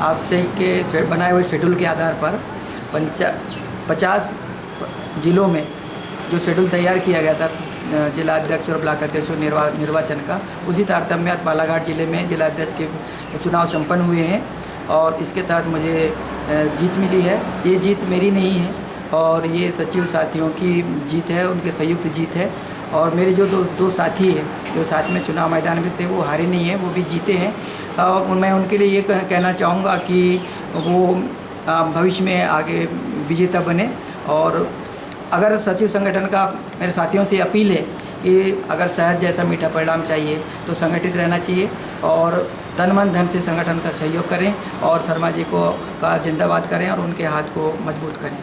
आपसे के बनाए हुए शेड्यूल के आधार पर 50 जिलों में जो शेड्यूल तैयार किया गया था जिला अध्यक्ष और ब्लॉक अध्यक्ष निर्वाचन का, उसी तारतम्य बालाघाट जिले में जिला अध्यक्ष के चुनाव संपन्न हुए हैं और इसके तहत मुझे जीत मिली है। ये जीत मेरी नहीं है और ये सचिव साथियों की जीत है, उनके संयुक्त जीत है। और मेरे जो दो साथी हैं जो साथ में चुनाव मैदान में थे वो हारे नहीं हैं, वो भी जीते हैं। और मैं उनके लिए ये कहना चाहूँगा कि वो भविष्य में आगे विजेता बने। और अगर सचिव संगठन का मेरे साथियों से अपील है कि अगर शहद जैसा मीठा परिणाम चाहिए तो संगठित रहना चाहिए और तन मन धन से संगठन का सहयोग करें और शर्मा जी को का जिंदाबाद करें और उनके हाथ को मजबूत करें।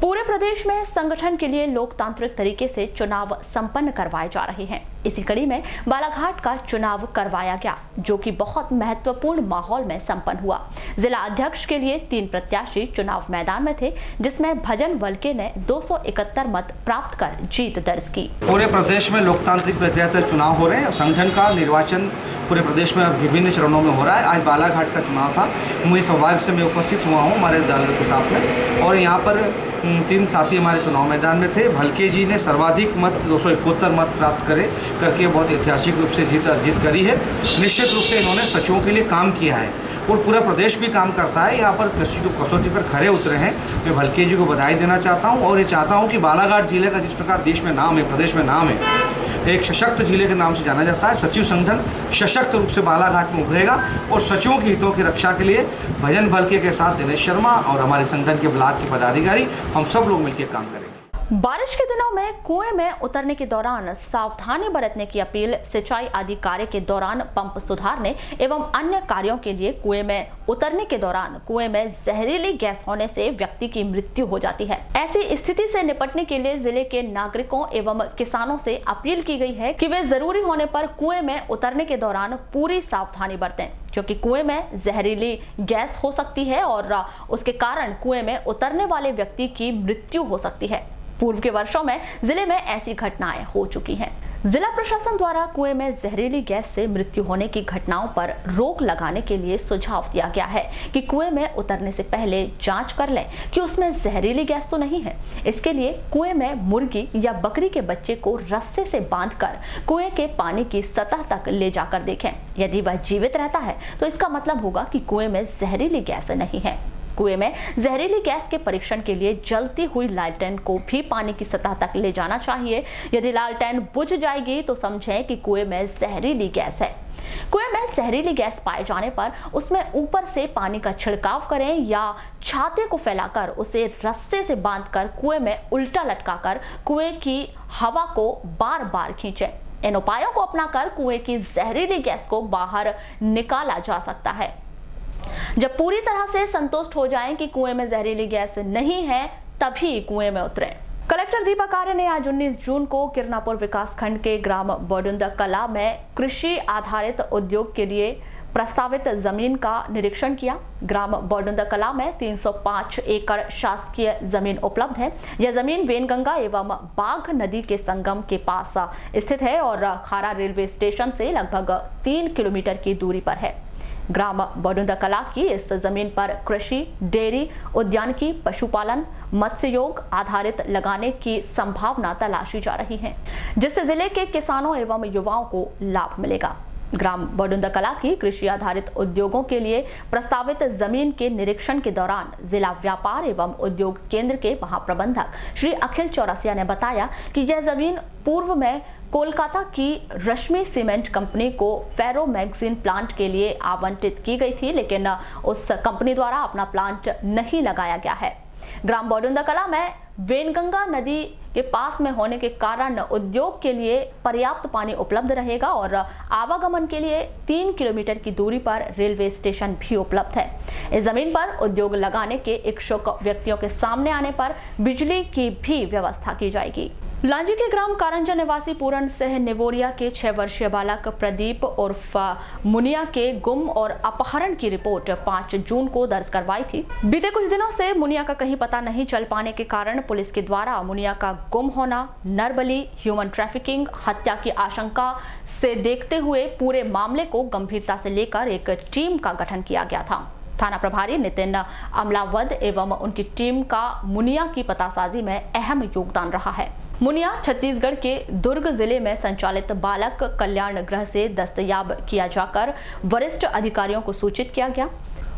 पूरे प्रदेश में संगठन के लिए लोकतांत्रिक तरीके से चुनाव संपन्न करवाए जा रहे हैं। इसी कड़ी में बालाघाट का चुनाव करवाया गया, जो कि बहुत महत्वपूर्ण माहौल में संपन्न हुआ। जिला अध्यक्ष के लिए 3 प्रत्याशी चुनाव मैदान में थे, जिसमें भजन वलके ने 271 मत प्राप्त कर जीत दर्ज की। पूरे प्रदेश में लोकतांत्रिक प्रक्रिया से चुनाव हो रहे हैं। संगठन का निर्वाचन पूरे प्रदेश में विभिन्न चरणों में हो रहा है। आज बालाघाट का चुनाव था, मुझे सौभाग्य से मैं उपस्थित हुआ हूँ हमारे दल के साथ में। और यहाँ पर 3 साथी हमारे चुनाव मैदान में थे। भलके जी ने सर्वाधिक मत 271 मत प्राप्त करके बहुत ऐतिहासिक रूप से जीत अर्जित करी है। निश्चित रूप से इन्होंने सचिवों के लिए काम किया है और पूरा प्रदेश भी काम करता है। यहाँ पर कसौटी पर खड़े उतरे हैं। मैं भलके जी को बधाई देना चाहता हूँ और ये चाहता हूँ कि बालाघाट जिले का जिस प्रकार देश में नाम है, प्रदेश में नाम है, एक सशक्त जिले के नाम से जाना जाता है। सचिव संगठन सशक्त रूप से बालाघाट में उभरेगा और सचिवों की हितों की रक्षा के लिए भजन भलके के साथ दिनेश शर्मा और हमारे संगठन के ब्लॉक के पदाधिकारी हम सब लोग मिलकर काम करेंगे। बारिश के दिनों में कुएं में उतरने के दौरान सावधानी बरतने की अपील सिंचाई आदि कार्य के दौरान पंप सुधारने एवं अन्य कार्यों के लिए कुएं में उतरने के दौरान कुएं में जहरीली गैस होने से व्यक्ति की मृत्यु हो जाती है। ऐसी स्थिति से निपटने के लिए जिले के नागरिकों एवं किसानों से अपील की गई है कि वे जरूरी होने पर कुएं में उतरने के दौरान पूरी सावधानी बरतें, क्योंकि कुएं में जहरीली गैस हो सकती है और उसके कारण कुएं में उतरने वाले व्यक्ति की मृत्यु हो सकती है। पूर्व के वर्षों में जिले में ऐसी घटनाएं हो चुकी हैं। जिला प्रशासन द्वारा कुएं में जहरीली गैस से मृत्यु होने की घटनाओं पर रोक लगाने के लिए सुझाव दिया गया है कि कुएं में उतरने से पहले जांच कर लें कि उसमें जहरीली गैस तो नहीं है। इसके लिए कुएं में मुर्गी या बकरी के बच्चे को रस्से से बांधकर कुएं के पानी की सतह तक ले जाकर देखें। यदि वह जीवित रहता है तो इसका मतलब होगा कि कुएं में जहरीली गैस नहीं है। कुएं में जहरीली गैस के परीक्षण के लिए जलती हुई लालटेन को भी पानी की सतह तक ले जाना चाहिए। यदि लालटेन बुझ जाएगी तो समझें कि कुएं में जहरीली गैस है। कुएं में जहरीली गैस पाए जाने पर उसमें ऊपर से पानी का छिड़काव करें या छाते को फैलाकर उसे रस्से से बांधकर कुएं में उल्टा लटकाकर कुएं की हवा को बार बार खींचें। इन उपायों को अपनाकर कुएं की जहरीली गैस को बाहर निकाला जा सकता है। जब पूरी तरह से संतुष्ट हो जाएं कि कुएं में जहरीली गैस नहीं है, तभी कुएं में उतरें। कलेक्टर दीपक आर्य ने आज 19 जून को किरनापुर विकासखंड के ग्राम बडुंदा कला में कृषि आधारित उद्योग के लिए प्रस्तावित जमीन का निरीक्षण किया। ग्राम बौडुंदा कला में 305 एकड़ शासकीय जमीन उपलब्ध है। यह जमीन वेनगंगा एवं बाघ नदी के संगम के पास स्थित है और खारा रेलवे स्टेशन से लगभग 3 किलोमीटर की दूरी पर है। ग्राम बौडुंदा कला की इस जमीन पर कृषि, डेयरी, उद्यानिकी, पशुपालन, मत्स्योग आधारित लगाने की संभावना तलाशी जा रही है, जिससे जिले के किसानों एवं युवाओं को लाभ मिलेगा। ग्राम बौडुंदा कला की कृषि आधारित उद्योगों के लिए प्रस्तावित जमीन के निरीक्षण के दौरान जिला व्यापार एवं उद्योग केंद्र के महाप्रबंधक श्री अखिल चौरसिया ने बताया कि यह जमीन पूर्व में कोलकाता की रश्मि सीमेंट कंपनी को फेरो मैगजीन प्लांट के लिए आवंटित की गई थी, लेकिन उस कंपनी द्वारा अपना प्लांट नहीं लगाया गया है। ग्राम बौडुंदा कला में वेनगंगा नदी के पास में होने के कारण उद्योग के लिए पर्याप्त पानी उपलब्ध रहेगा और आवागमन के लिए 3 किलोमीटर की दूरी पर रेलवे स्टेशन भी उपलब्ध है। इस जमीन पर उद्योग लगाने के इच्छुक व्यक्तियों के सामने आने पर बिजली की भी व्यवस्था की जाएगी। लांजी के ग्राम कारंजा निवासी पूरन सिंह नेवोरिया के 6 वर्षीय बालक प्रदीप उर्फ मुनिया के गुम और अपहरण की रिपोर्ट 5 जून को दर्ज करवाई थी। बीते कुछ दिनों से मुनिया का कहीं पता नहीं चल पाने के कारण पुलिस के द्वारा मुनिया का गुम होना, नरबली, ह्यूमन ट्रैफिकिंग, हत्या की आशंका से देखते हुए पूरे मामले को गंभीरता से लेकर एक टीम का गठन किया गया था। थाना प्रभारी नितिन अमलावद एवं उनकी टीम का मुनिया की पतासाजी में अहम योगदान रहा है। मुनिया छत्तीसगढ़ के दुर्ग जिले में संचालित बालक कल्याण गृह से दस्तयाब किया जाकर वरिष्ठ अधिकारियों को सूचित किया गया।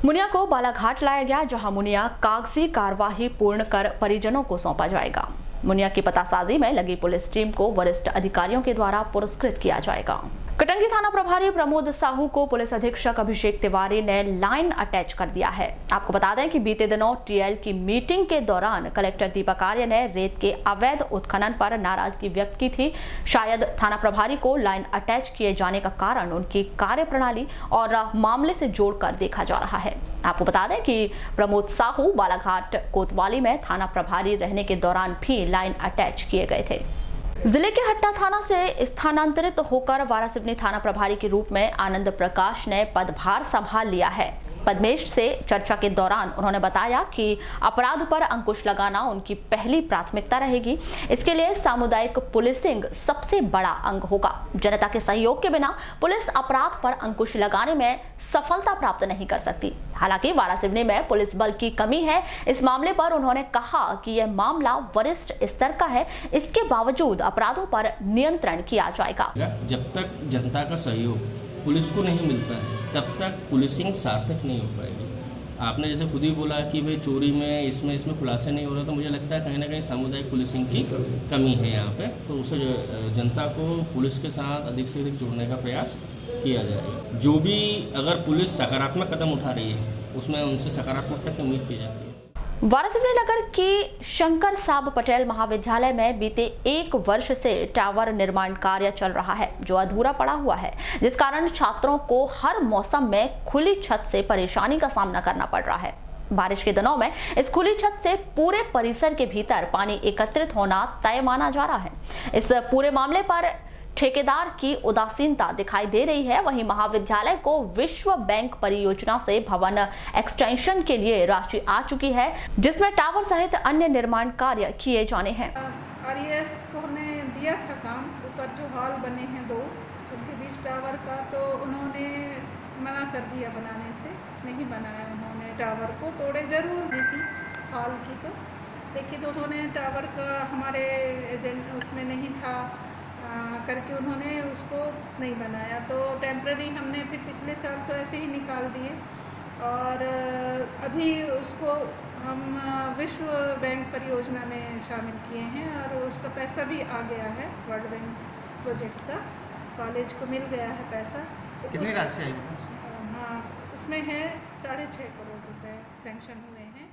मुनिया को बालाघाट लाया गया, जहां मुनिया कागजी कार्यवाही पूर्ण कर परिजनों को सौंपा जाएगा। मुनिया की पतासाजी में लगी पुलिस टीम को वरिष्ठ अधिकारियों के द्वारा पुरस्कृत किया जाएगा। कटंगी थाना प्रभारी प्रमोद साहू को पुलिस अधीक्षक अभिषेक तिवारी ने लाइन अटैच कर दिया है। आपको बता दें कि बीते दिनों टीएल की मीटिंग के दौरान कलेक्टर दीपक आर्य ने रेत के अवैध उत्खनन पर नाराजगी व्यक्त की थी। शायद थाना प्रभारी को लाइन अटैच किए जाने का कारण उनकी कार्यप्रणाली और मामले से जोड़कर देखा जा रहा है। आपको बता दें कि प्रमोद साहू बालाघाट कोतवाली में थाना प्रभारी रहने के दौरान भी लाइन अटैच किए गए थे। जिले के हट्टा थाना से स्थानांतरित होकर वारासिवनी थाना प्रभारी के रूप में आनंद प्रकाश ने पदभार संभाल लिया है। पद्मेश से चर्चा के दौरान उन्होंने बताया कि अपराध पर अंकुश लगाना उनकी पहली प्राथमिकता रहेगी। इसके लिए सामुदायिक पुलिसिंग सबसे बड़ा अंग होगा। जनता के सहयोग के बिना पुलिस अपराध पर अंकुश लगाने में सफलता प्राप्त नहीं कर सकती। हालांकि वारासिवनी में पुलिस बल की कमी है। इस मामले पर उन्होंने कहा कि यह मामला वरिष्ठ स्तर का है, इसके बावजूद अपराधों पर नियंत्रण किया जाएगा। जब तक जनता का सहयोग पुलिस को नहीं मिलता है तब तक पुलिसिंग सार्थक नहीं हो पाएगी। आपने जैसे खुद ही बोला कि भाई चोरी में इसमें खुलासे नहीं हो रहा, तो मुझे लगता है कहीं ना कहीं सामुदायिक पुलिसिंग की कमी है यहाँ पे। तो उसे जनता को पुलिस के साथ अधिक से अधिक जोड़ने का प्रयास किया जाएगा। जो भी अगर पुलिस सकारात्मक कदम उठा रही है उसमें उनसे सकारात्मकता की उम्मीद की जाती है। वारासिवनी नगर की शंकर साब पटेल महाविद्यालय में बीते 1 वर्ष से टावर निर्माण कार्य चल रहा है, जो अधूरा पड़ा हुआ है, जिस कारण छात्रों को हर मौसम में खुली छत से परेशानी का सामना करना पड़ रहा है। बारिश के दिनों में इस खुली छत से पूरे परिसर के भीतर पानी एकत्रित होना तय माना जा रहा है। इस पूरे मामले पर ठेकेदार की उदासीनता दिखाई दे रही है। वहीं महाविद्यालय को विश्व बैंक परियोजना से भवन एक्सटेंशन के लिए राशि आ चुकी है, जिसमें टावर सहित अन्य निर्माण कार्य किए जाने हैं। आरईएस को हमने दिया था काम, ऊपर जो हॉल बने हैं 2 उसके बीच टावर का, तो उन्होंने मना कर दिया बनाने से, नहीं बनाया उन्होंने। टावर को तोड़े जरूर हुई थी हॉल की तो, लेकिन उन्होंने टावर का हमारे एजेंट उसमें नहीं था करके उन्होंने उसको नहीं बनाया। तो टेम्पररी हमने फिर पिछले साल तो ऐसे ही निकाल दिए और अभी उसको हम विश्व बैंक परियोजना में शामिल किए हैं और उसका पैसा भी आ गया है। वर्ल्ड बैंक प्रोजेक्ट का कॉलेज को मिल गया है पैसा। तो कितनी राशि आई? हाँ, उसमें है 6.5 करोड़ रुपए सैंक्शन हुए हैं।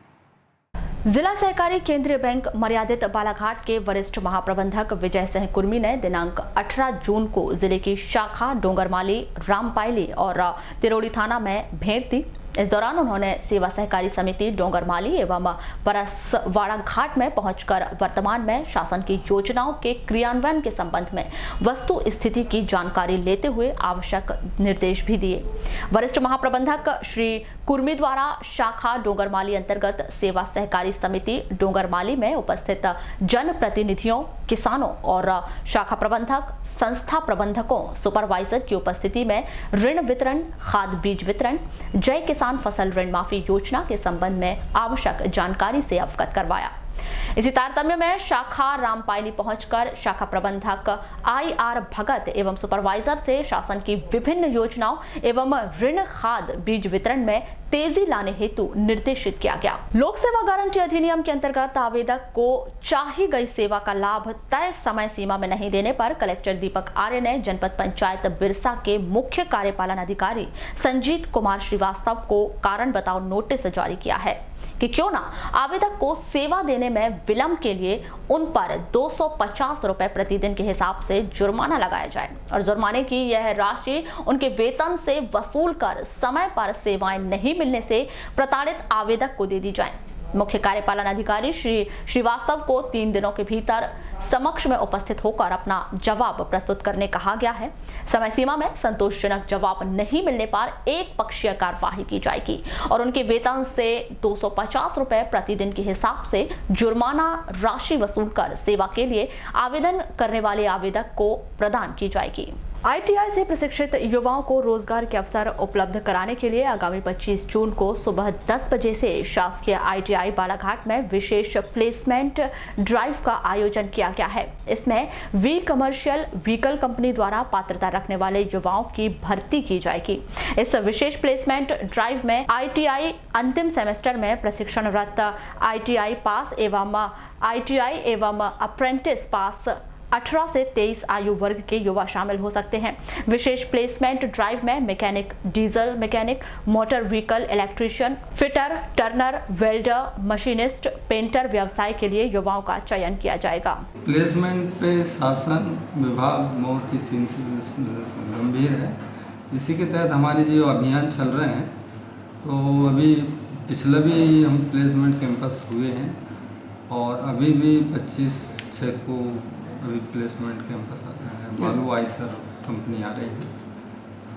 जिला सहकारी केंद्रीय बैंक मर्यादित बालाघाट के वरिष्ठ महाप्रबंधक विजय सिंह कुर्मी ने दिनांक 18 जून को जिले की शाखा डोंगरमाली, रामपायली और तिरोड़ी थाना में भेंट दी। इस दौरान उन्होंने सेवा सहकारी समिति डोंगरमाली एवं परसवाड़ा घाट में पहुंचकर वर्तमान में शासन की योजनाओं के क्रियान्वयन के संबंध में वस्तु स्थिति की जानकारी लेते हुए आवश्यक निर्देश भी दिए। वरिष्ठ महाप्रबंधक श्री कुर्मी द्वारा शाखा डोंगरमाली अंतर्गत सेवा सहकारी समिति डोंगरमाली में उपस्थित जनप्रतिनिधियों, किसानों और शाखा प्रबंधक, संस्था प्रबंधकों, सुपरवाइजर की उपस्थिति में ऋण वितरण, खाद बीज वितरण, जय किसान फसल ऋण माफी योजना के संबंध में आवश्यक जानकारी से अवगत करवाया। इसी तारतम्य में शाखा रामपायली पहुंचकर शाखा प्रबंधक IR भगत एवं सुपरवाइजर से शासन की विभिन्न योजनाओं एवं ऋण खाद बीज वितरण में तेजी लाने हेतु निर्देशित किया गया। लोक सेवा गारंटी अधिनियम के अंतर्गत आवेदक को चाही गई सेवा का लाभ तय समय सीमा में नहीं देने पर कलेक्टर दीपक आर्य ने जनपद पंचायत बिरसा के मुख्य कार्यपालन अधिकारी संजीत कुमार श्रीवास्तव को कारण बताओ नोटिस जारी किया है कि क्यों ना आवेदक को सेवा देने में विलंब के लिए उन पर 250 रुपए प्रतिदिन के हिसाब से जुर्माना लगाया जाए और जुर्माने की यह राशि उनके वेतन से वसूल कर समय पर सेवाएं नहीं मिलने से प्रताड़ित आवेदक को दे दी जाए। मुख्य कार्यपालन अधिकारी श्री श्रीवास्तव को 3 दिनों के भीतर समक्ष में उपस्थित होकर अपना जवाब प्रस्तुत करने कहा गया है। समय सीमा में संतोषजनक जवाब नहीं मिलने पर एक पक्षीय कार्यवाही की जाएगी और उनके वेतन से 250 रुपए प्रतिदिन के हिसाब से जुर्माना राशि वसूल कर सेवा के लिए आवेदन करने वाले आवेदक को प्रदान की जाएगी। ITI से प्रशिक्षित युवाओं को रोजगार के अवसर उपलब्ध कराने के लिए आगामी 25 जून को सुबह 10 बजे से शासकीय ITI बालाघाट में विशेष प्लेसमेंट ड्राइव का आयोजन किया गया है। इसमें वी कमर्शियल व्हीकल कंपनी द्वारा पात्रता रखने वाले युवाओं की भर्ती की जाएगी। इस विशेष प्लेसमेंट ड्राइव में ITI अंतिम सेमेस्टर में प्रशिक्षणरत ITI पास एवं अप्रेंटिस पास 18 से 23 आयु वर्ग के युवा शामिल हो सकते हैं। विशेष प्लेसमेंट ड्राइव में mechanic, diesel mechanic, motor vehicle electrician, fitter, Turner, welder, machinist, painter व्यवसाय के लिए युवाओं का चयन किया जाएगा। प्लेसमेंट पे शासन विभाग बहुत ही गंभीर है। इसी के तहत हमारे जो अभियान चल रहे हैं, तो अभी पिछला भी हम प्लेसमेंट कैंपस हुए हैं और अभी भी 25/6 को अभी प्लेसमेंट कैंपस आ रहे हैं। बालू आइसर कंपनी आ रही है,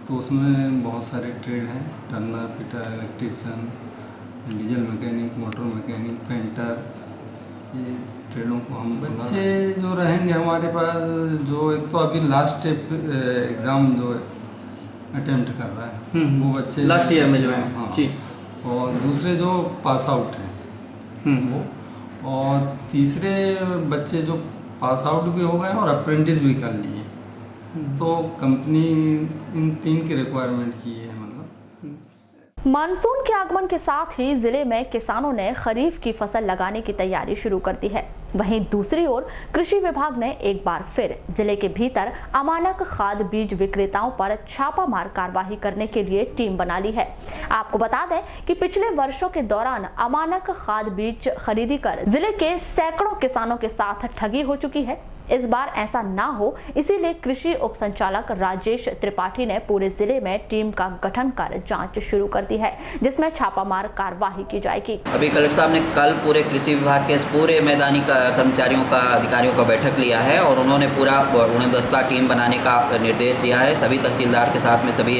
तो उसमें बहुत सारे ट्रेड हैं, Turner, fitter, electrician, diesel mechanic, motor mechanic, painter, ये ट्रेडों को हम बच्चे जो रहेंगे हमारे पास, जो एक तो अभी लास्ट एग्ज़ाम जो अटेम्प्ट कर रहा है वो बच्चे लास्ट ईयर में जो है। हाँ, जी। और दूसरे जो पास आउट हैं वो, और तीसरे बच्चे जो पास आउट भी हो गए और अप्रेंटिस भी कर लिए। तो कंपनी इन 3 की रिक्वायरमेंट की है। मानसून के आगमन के साथ ही जिले में किसानों ने खरीफ की फसल लगाने की तैयारी शुरू कर दी है। वहीं दूसरी ओर कृषि विभाग ने एक बार फिर जिले के भीतर अमानक खाद बीज विक्रेताओं पर छापामार कार्रवाई करने के लिए टीम बना ली है। आपको बता दें कि पिछले वर्षों के दौरान अमानक खाद बीज खरीदी कर जिले के सैकड़ों किसानों के साथ ठगी हो चुकी है। इस बार ऐसा ना हो, इसीलिए कृषि उप संचालक राजेश त्रिपाठी ने पूरे जिले में टीम का गठन कर जांच शुरू कर दी है, जिसमें छापामार कार्रवाई की जाएगी। अभी कलेक्टर साहब ने कल पूरे कृषि विभाग के पूरे मैदानी कर्मचारियों का, अधिकारियों का बैठक लिया है और उन्होंने पूरा उड़नदस्ता टीम बनाने का निर्देश दिया है। सभी तहसीलदार के साथ में सभी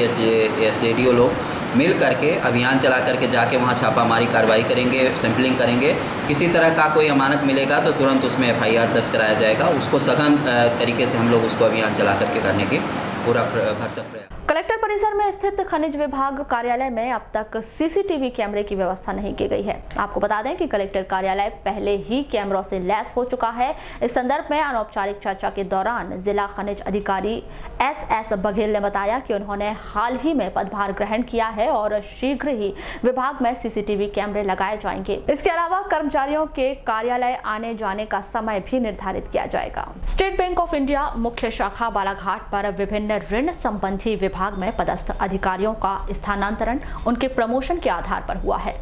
SADO लोग मिल करके अभियान चला करके जाके वहाँ छापामारी कार्रवाई करेंगे, सैंपलिंग करेंगे। किसी तरह का कोई अमानक मिलेगा तो तुरंत उसमें FIR दर्ज कराया जाएगा। उसको सघन तरीके से हम लोग उसको अभियान चला करके करने की पूरा भरसक प्रयास। कलेक्टर परिसर में स्थित खनिज विभाग कार्यालय में अब तक CCTV कैमरे की व्यवस्था नहीं की गई है। आपको बता दें कि कलेक्टर कार्यालय पहले ही कैमरों से लैस हो चुका है। इस संदर्भ में अनौपचारिक चर्चा के दौरान जिला खनिज अधिकारी SS बघेल ने बताया कि उन्होंने हाल ही में पदभार ग्रहण किया है और शीघ्र ही विभाग में CCTV कैमरे लगाए जाएंगे। इसके अलावा कर्मचारियों के कार्यालय आने जाने का समय भी निर्धारित किया जाएगा। स्टेट बैंक ऑफ इंडिया मुख्य शाखा बालाघाट पर विभिन्न ऋण संबंधी विभाग में पदस्थ अधिकारियों का स्थानांतरण उनके प्रमोशन के आधार पर हुआ है।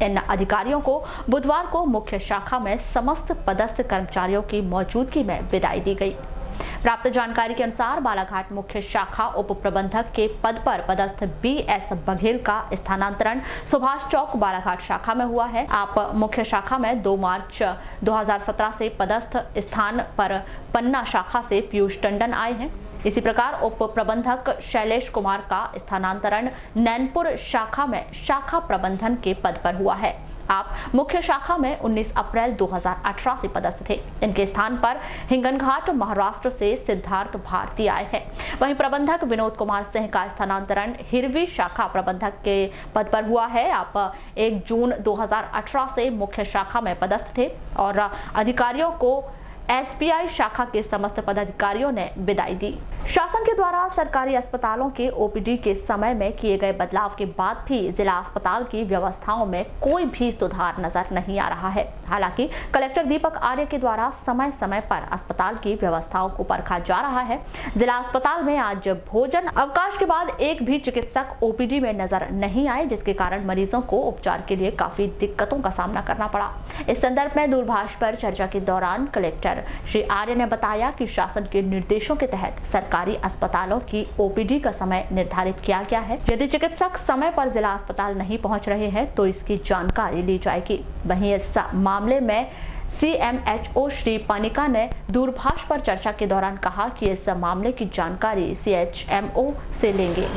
इन अधिकारियों को बुधवार को मुख्य शाखा में समस्त पदस्थ कर्मचारियों की मौजूदगी में विदाई दी गई। प्राप्त जानकारी के अनुसार बालाघाट मुख्य शाखा उप प्रबंधक के पद पर पदस्थ BS बघेल का स्थानांतरण सुभाष चौक बालाघाट शाखा में हुआ है। आप मुख्य शाखा में 2 मार्च 2017 से पदस्थ स्थान पर पन्ना शाखा से पीयूष टंडन आए हैं। इसी प्रकार उप प्रबंधक शैलेश कुमार का स्थानांतरण नैनपुर शाखा में शाखा प्रबंधन के पद पर हुआ है। आप मुख्य शाखा में 19 अप्रैल 2018 से पदस्थ थे। इनके स्थान पर हिंगनघाट महाराष्ट्र से सिद्धार्थ भारती आए हैं। वहीं प्रबंधक विनोद कुमार सिंह का स्थानांतरण हिरवी शाखा प्रबंधक के पद पर हुआ है। आप 1 जून 2018 से मुख्य शाखा में पदस्थ थे और अधिकारियों को SBI शाखा के समस्त पदाधिकारियों ने विदाई दी। शासन के द्वारा सरकारी अस्पतालों के OPD के समय में किए गए बदलाव के बाद भी जिला अस्पताल की व्यवस्थाओं में कोई भी सुधार नजर नहीं आ रहा है। हालांकि कलेक्टर दीपक आर्य के द्वारा समय समय पर अस्पताल की व्यवस्थाओं को परखा जा रहा है। जिला अस्पताल में आज भोजन अवकाश के बाद एक भी चिकित्सक OPD में नजर नहीं आए, जिसके कारण मरीजों को उपचार के लिए काफी दिक्कतों का सामना करना पड़ा। इस संदर्भ में दूरभाष पर चर्चा के दौरान कलेक्टर श्री आर्य ने बताया कि शासन के निर्देशों के तहत सरकारी अस्पतालों की OPD का समय निर्धारित किया गया है। यदि चिकित्सक समय पर जिला अस्पताल नहीं पहुंच रहे हैं तो इसकी जानकारी ली जाएगी। वहीं इस मामले में CMHO श्री पानिका ने दूरभाष पर चर्चा के दौरान कहा कि इस मामले की जानकारी CHMO से लेंगे।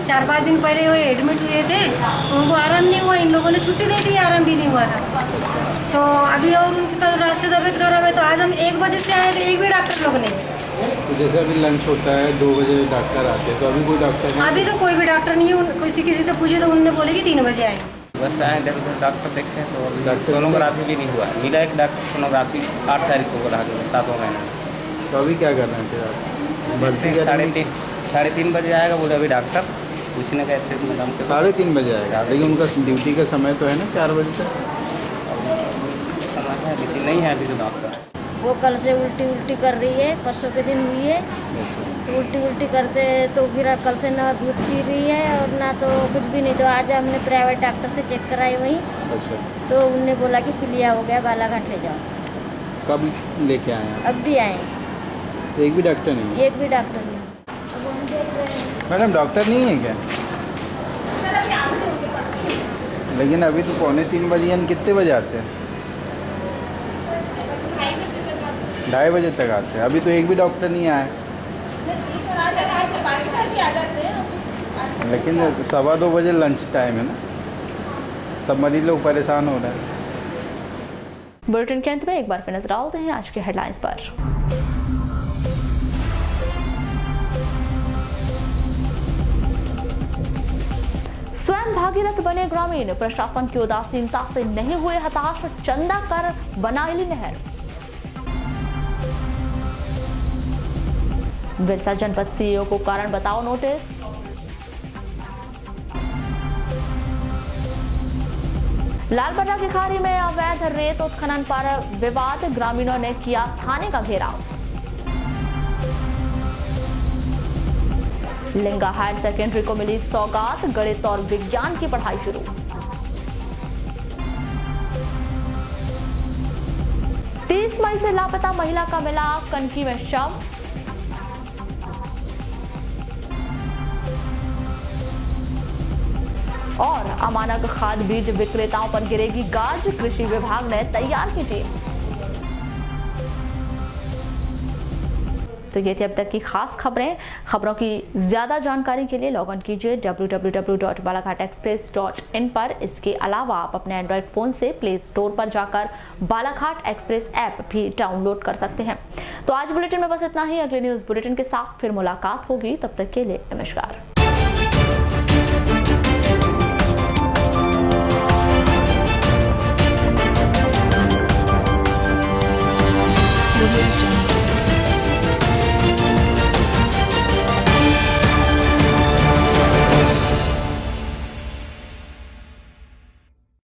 4-5 दिन पहले वो एडमिट हुए थे तो उनको आराम नहीं हुआ। इन लोगों ने छुट्टी दे दी, आराम भी नहीं हुआ था। तो अभी और उनकी कल रात से तबीयत खराब है, तो आज हम 1 बजे से आए थे, एक भी डॉक्टर लोग नहीं। तो जैसे अभी लंच होता है 2 बजे डॉक्टर आते हैं, तो अभी कोई डॉक्टर नहीं? अभी तो कोई भी डॉक्टर नहीं है। किसी से पूछे तो उन्होंने बोले कि 3 बजे आए। बस आए डॉक्टर देखे तो सोनोग्राफी भी नहीं हुआ। मिला एक डॉक्टर सोनोग्राफी 8 तारीख को बोला 7 महीने। तो अभी क्या करना है फिर आप? भर्ती 3:30 बजे आएगा बोले अभी डॉक्टर। पूछने गए थे मैडम के 3:30 बजे आएगा, लेकिन उनका ड्यूटी का समय तो है ना 4 बजे तक। समय है लेकिन नहीं है अभी तो डॉक्टर। वो कल से उल्टी कर रही है, परसों के दिन हुई है। तो उल्टी करते तो फिर कल से ना दूध पी रही है और ना तो कुछ भी नहीं। तो आज हमने प्राइवेट डॉक्टर से चेक कराई वहीं। तो उनने बोला कि पीलिया हो गया, बालाघाट ले जाओ। कब लेके आए हैं? अब भी आए। तो एक भी डॉक्टर नहीं? एक भी डॉक्टर नहीं। मैडम डॉक्टर नहीं है क्या? लेकिन अभी तो 2:45 बजे, कितने बजे आते हैं? 2:30 बजे तक आते हैं। अभी तो एक भी डॉक्टर नहीं आया। लेकिन 2:15 बजे लंच टाइम है ना, सब मरीज लोग परेशान हो रहे हैं। बुलेटिन के अंत में एक बार फिर नजर डालते हैं आज के हेडलाइंस पर। स्वयं भागीरथ बने ग्रामीण, प्रशासन की उदासीनता से नहीं हुए हताश, चंदा कर बनाई नहर। बिरसा जनपद CEO को कारण बताओ नोटिस। लालबर्रा की खाड़ी में अवैध रेत उत्खनन पर विवाद, ग्रामीणों ने किया थाने का घेराव। लिंगा हायर सेकेंडरी को मिली सौगात, गणित और विज्ञान की पढ़ाई शुरू। मई से लापता महिला का मिला कनकी में शव। और अमानक खाद बीज विक्रेताओं पर गिरेगी गाज, कृषि विभाग ने तैयार की टीम। तो ये थी अब तक की खास खबरों की ज्यादा जानकारी के लिए लॉग इन कीजिए www.balaghatexpress.in पर। इसके अलावा आप अपने एंड्रॉइड फोन से प्ले स्टोर पर जाकर बालाघाट एक्सप्रेस ऐप भी डाउनलोड कर सकते हैं। तो आज बुलेटिन में बस इतना ही। अगले न्यूज बुलेटिन के साथ फिर मुलाकात होगी, तब तक के लिए नमस्कार।